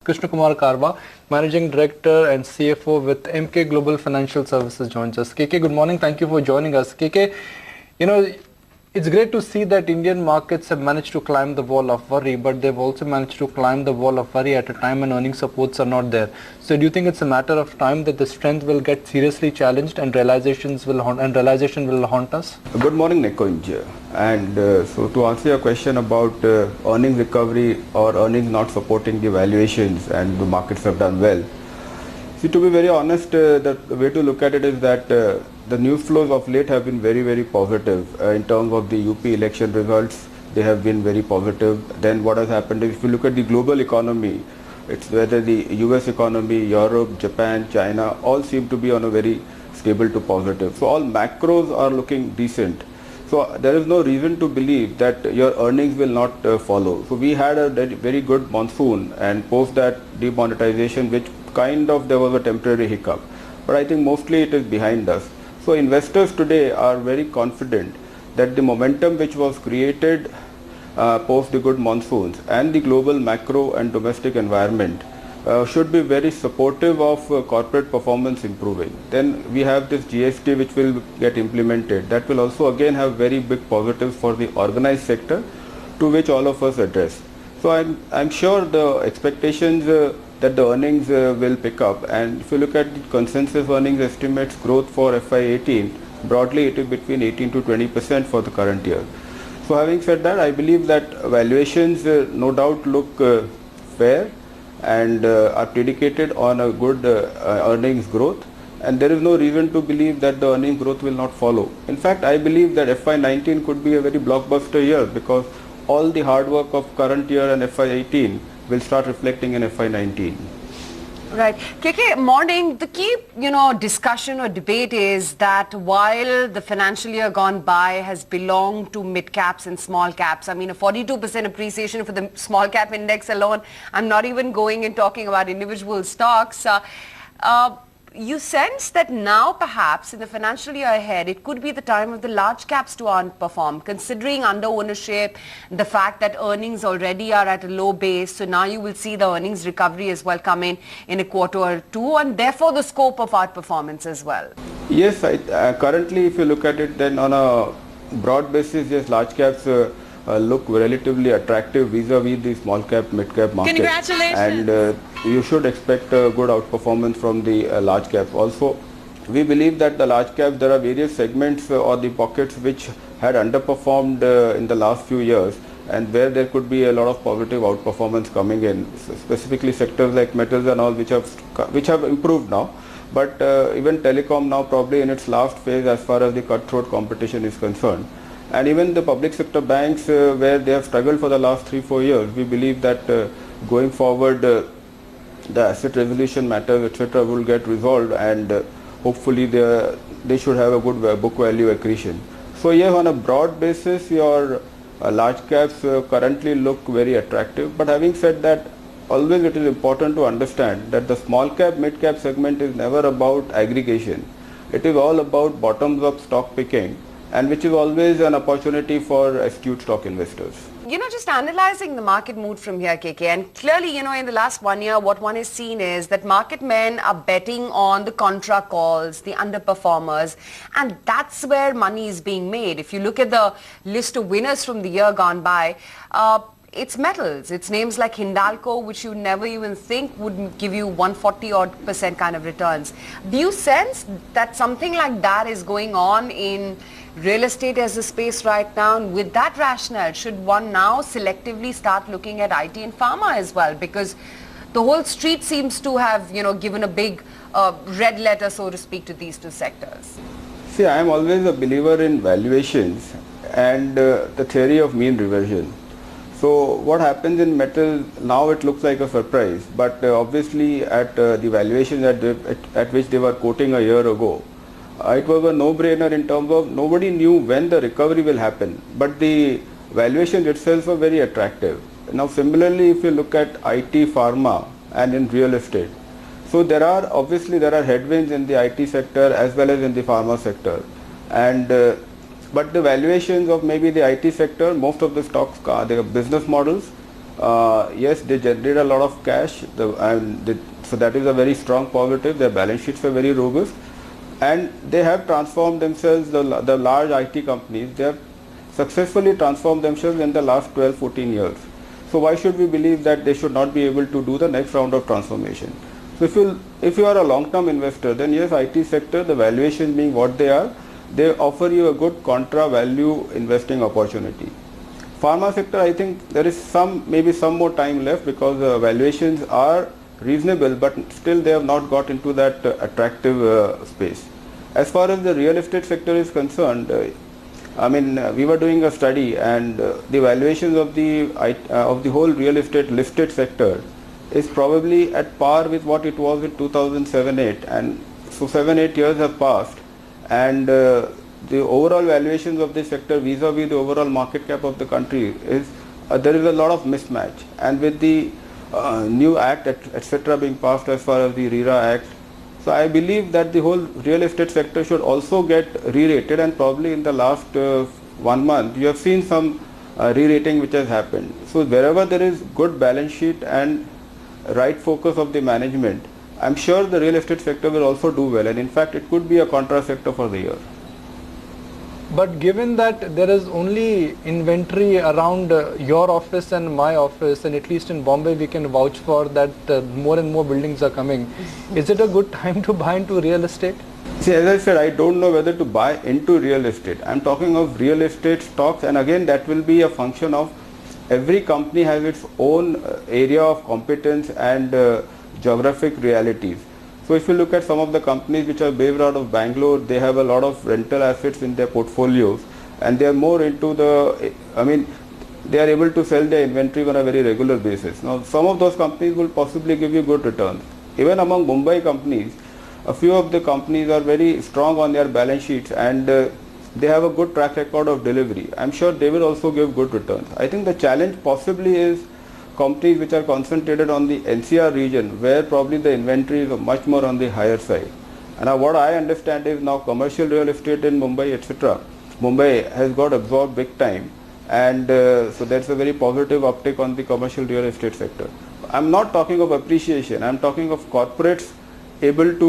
Krishna Kumar Karwa, Managing Director and CFO with Emkay Global Financial Services joins us. KK, good morning. Thank you for joining us. KK, it's great to see that Indian markets have managed to climb the wall of worry, but they've also managed to climb the wall of worry at a time when earning supports are not there. So do you think it's a matter of time that the strength will get seriously challenged and realization will haunt us? Good morning, Nikunj. And so to answer your question about earnings recovery or earnings not supporting the valuations and the markets have done well. See, to be very honest, the way to look at it is that the news flows of late have been very, very positive in terms of the UP election results. They have been very positive. Then what has happened is, if you look at the global economy, it's whether the US economy, Europe, Japan, China, all seem to be on a very stable to positive. So all macros are looking decent. So there is no reason to believe that your earnings will not follow. So we had a very good monsoon, and post that demonetization, which there was a temporary hiccup. But I think mostly it is behind us. So investors today are very confident that the momentum which was created post the good monsoons and the global macro and domestic environment should be very supportive of corporate performance improving. Then we have this GST which will get implemented. That will also again have very big positives for the organized sector, to which all of us address. So I'm sure the expectations that the earnings will pick up, and if you look at the consensus earnings estimates growth for FY18, broadly it is between 18 to 20% for the current year. So having said that, I believe that valuations no doubt look fair and are predicated on a good earnings growth, and there is no reason to believe that the earnings growth will not follow. In fact, I believe that FY19 could be a very blockbuster year, because all the hard work of current year and FY18 will start reflecting in FY19. Right. KK, morning. The key, discussion or debate is that while the financial year gone by has belonged to mid caps and small caps, I mean a 42% appreciation for the small cap index alone, I'm not even going and talking about individual stocks. You sense that now perhaps in the financial year ahead, it could be the time of the large caps to underperform, considering under ownership, the fact that earnings already are at a low base. So now you will see the earnings recovery as well come in a quarter or two, and therefore the scope of outperformance as well. Yes, currently if you look at it, then on a broad basis, yes, large caps look relatively attractive vis-a-vis the small cap, mid cap market. Congratulations! And you should expect a good outperformance from the large caps. Also, we believe that the large caps, there are various segments or the pockets which had underperformed in the last few years, and where there could be a lot of positive outperformance coming in, specifically sectors like metals and all, which have improved now. But even telecom now probably in its last phase as far as the cutthroat competition is concerned. And even the public sector banks, where they have struggled for the last 3-4 years, we believe that going forward the asset resolution matters, etc., will get resolved, and hopefully they should have a good book value accretion. So yes, on a broad basis, your large caps currently look very attractive. But having said that, always it is important to understand that the small cap, mid cap segment is never about aggregation. It is all about bottoms up stock picking, and which is always an opportunity for astute stock investors. Just analyzing the market mood from here, KK, and clearly, in the last 1 year, what one has seen is that market men are betting on the contra calls, the underperformers, and that's where money is being made. If you look at the list of winners from the year gone by, it's metals. It's names like Hindalco, which you never even think would give you 140% kind of returns. Do you sense that something like that is going on in real estate as a space right now? And with that rationale, should one now selectively start looking at IT and pharma as well? Because the whole street seems to have, given a big red letter, so to speak, to these two sectors. See, I am always a believer in valuations and the theory of mean reversion. So what happens in metal, now it looks like a surprise, but obviously at the valuation at which they were quoting a year ago, it was a no-brainer in terms of nobody knew when the recovery will happen, but the valuations itself were very attractive. Now similarly, if you look at IT, pharma and in real estate, so there are headwinds in the IT sector as well as in the pharma sector, and but the valuations of maybe the IT sector, most of the stocks, their business models Yes, they generate a lot of cash, so that is a very strong positive. Their balance sheets are very robust, and they have transformed themselves, the large IT companies, they have successfully transformed themselves in the last 12-14 years. So why should we believe that they should not be able to do the next round of transformation? So if you are a long-term investor, then yes, IT sector, the valuations being what they are, they offer you a good contra value investing opportunity. Pharma sector, I think there is maybe some more time left, because valuations are reasonable, but still they have not got into that attractive space. As far as the real estate sector is concerned, we were doing a study, and the valuations of the whole real estate listed sector is probably at par with what it was in 2007-8, and so 7-8 years have passed, and the overall valuations of this sector vis-a-vis the overall market cap of the country there is a lot of mismatch. And with the new act etc. being passed as far as the RERA Act, so I believe that the whole real estate sector should also get re-rated, and probably in the last 1 month you have seen some re-rating which has happened. So wherever there is good balance sheet and right focus of the management, I'm sure the real estate sector will also do well, and in fact it could be a contra sector for the year. But given that there is only inventory around your office and my office, and at least in Bombay we can vouch for that more and more buildings are coming, is it a good time to buy into real estate? See, as I said, I don't know whether to buy into real estate. I'm talking of real estate stocks, and again that will be a function of every company has its own area of competence and geographic realities. So if you look at some of the companies which are based out of Bangalore, they have a lot of rental assets in their portfolios, and they are more into they are able to sell their inventory on a very regular basis. Now some of those companies will possibly give you good returns. Even among Mumbai companies, a few of the companies are very strong on their balance sheets, and they have a good track record of delivery. I'm sure they will also give good returns. I think the challenge possibly is companies which are concentrated on the NCR region, where probably the inventory is much more on the higher side. And what I understand is now commercial real estate in Mumbai, etc. Mumbai has got absorbed big time, and so that's a very positive uptick on the commercial real estate sector. I'm not talking of appreciation, I'm talking of corporates able to